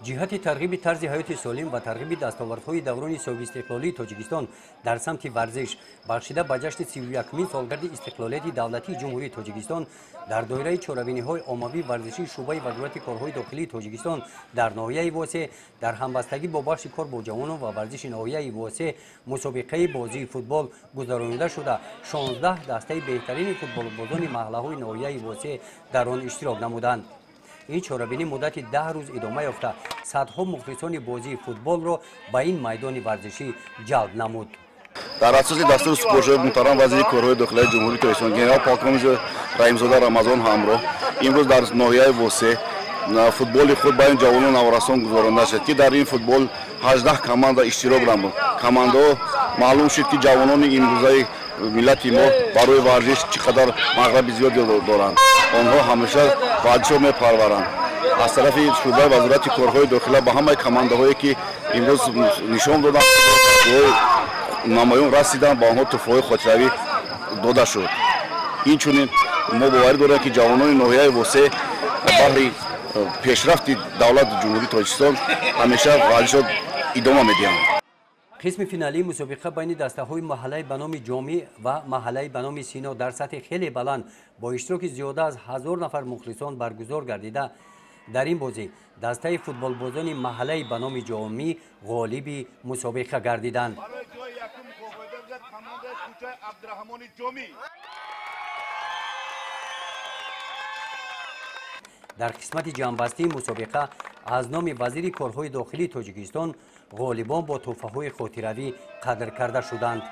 ҷиҳати тарғиби тарзи ҳаёти солим ва тарғиби дастовардҳои даврони соҳиби истиқлолии тоҷикистон дар самти варзиш бахшида ба ҷашни 31-мин солгарди истиқлолияти давлатии ҷумҳурии тоҷикистон дар доираи чорабиниҳои оммавии варзишии шуъбаи вазорати корҳои дохилии тоҷикистон дар ноҳияи восеъ дар ҳамбастагӣ бо бахши кор бо ҷавонон ва варзиши ноҳияи восеъ мусобиқаи бозии футбол гузаронида шуда 16 дастаи беҳтарини футболбозони маҳаллаҳои ноҳияи восеъ дар он иштирок намуданд. این چاره‌بینی مدت 10 روز ادامه یافته صدها مخلصان بازی فوتبال را به این میدان ورزشی جلب نمود. در اساس دستور سپورت‌های محترم وزیر کارهای داخلی جمهوری تاجیکستان جناب پاک‌آموز رحیم‌زاده رمضان همراه امروز در ناحیه واسه فوتبال خود بین جوانان نوارستان گذرانده شد که در این فوتبال 18 کماندا اشتراک نمود. کماندا معلوم شد که جوانان امروزه ملت ما برای ورزش چقدر مغرب زیادی دارند. آنها همیشه ورزش می پرورند. از طرف شعبه وزارت کارهای داخلی به همه کماندهایی که امروز نشان دادند نمایان رسیدن با آنها تحفه‌های خاطره‌ای داده شد. اینچنین ما باور داریم که جوانان ناحیه واسه برای پیشرفت دولت جمهوری تاجیکستان همیشه ورزش ادامه میدهند. قسم فینالی مسابقه بین دسته‌های محله به نام جامی و محله به نام سینا در سطح خیلی بلند با اشتراک زیاده از 1000 نفر مخلصان برگزار گردیده. در این بازی دسته فوتبالبازان محله به نام جامی غالب مسابقه گردیدند. در قسمت جنبستی مسابقه از نام وزیر کارهای داخلی تاجیکستان غالبان با تحفه‌های خاطره‌ای قدر کرده شدند.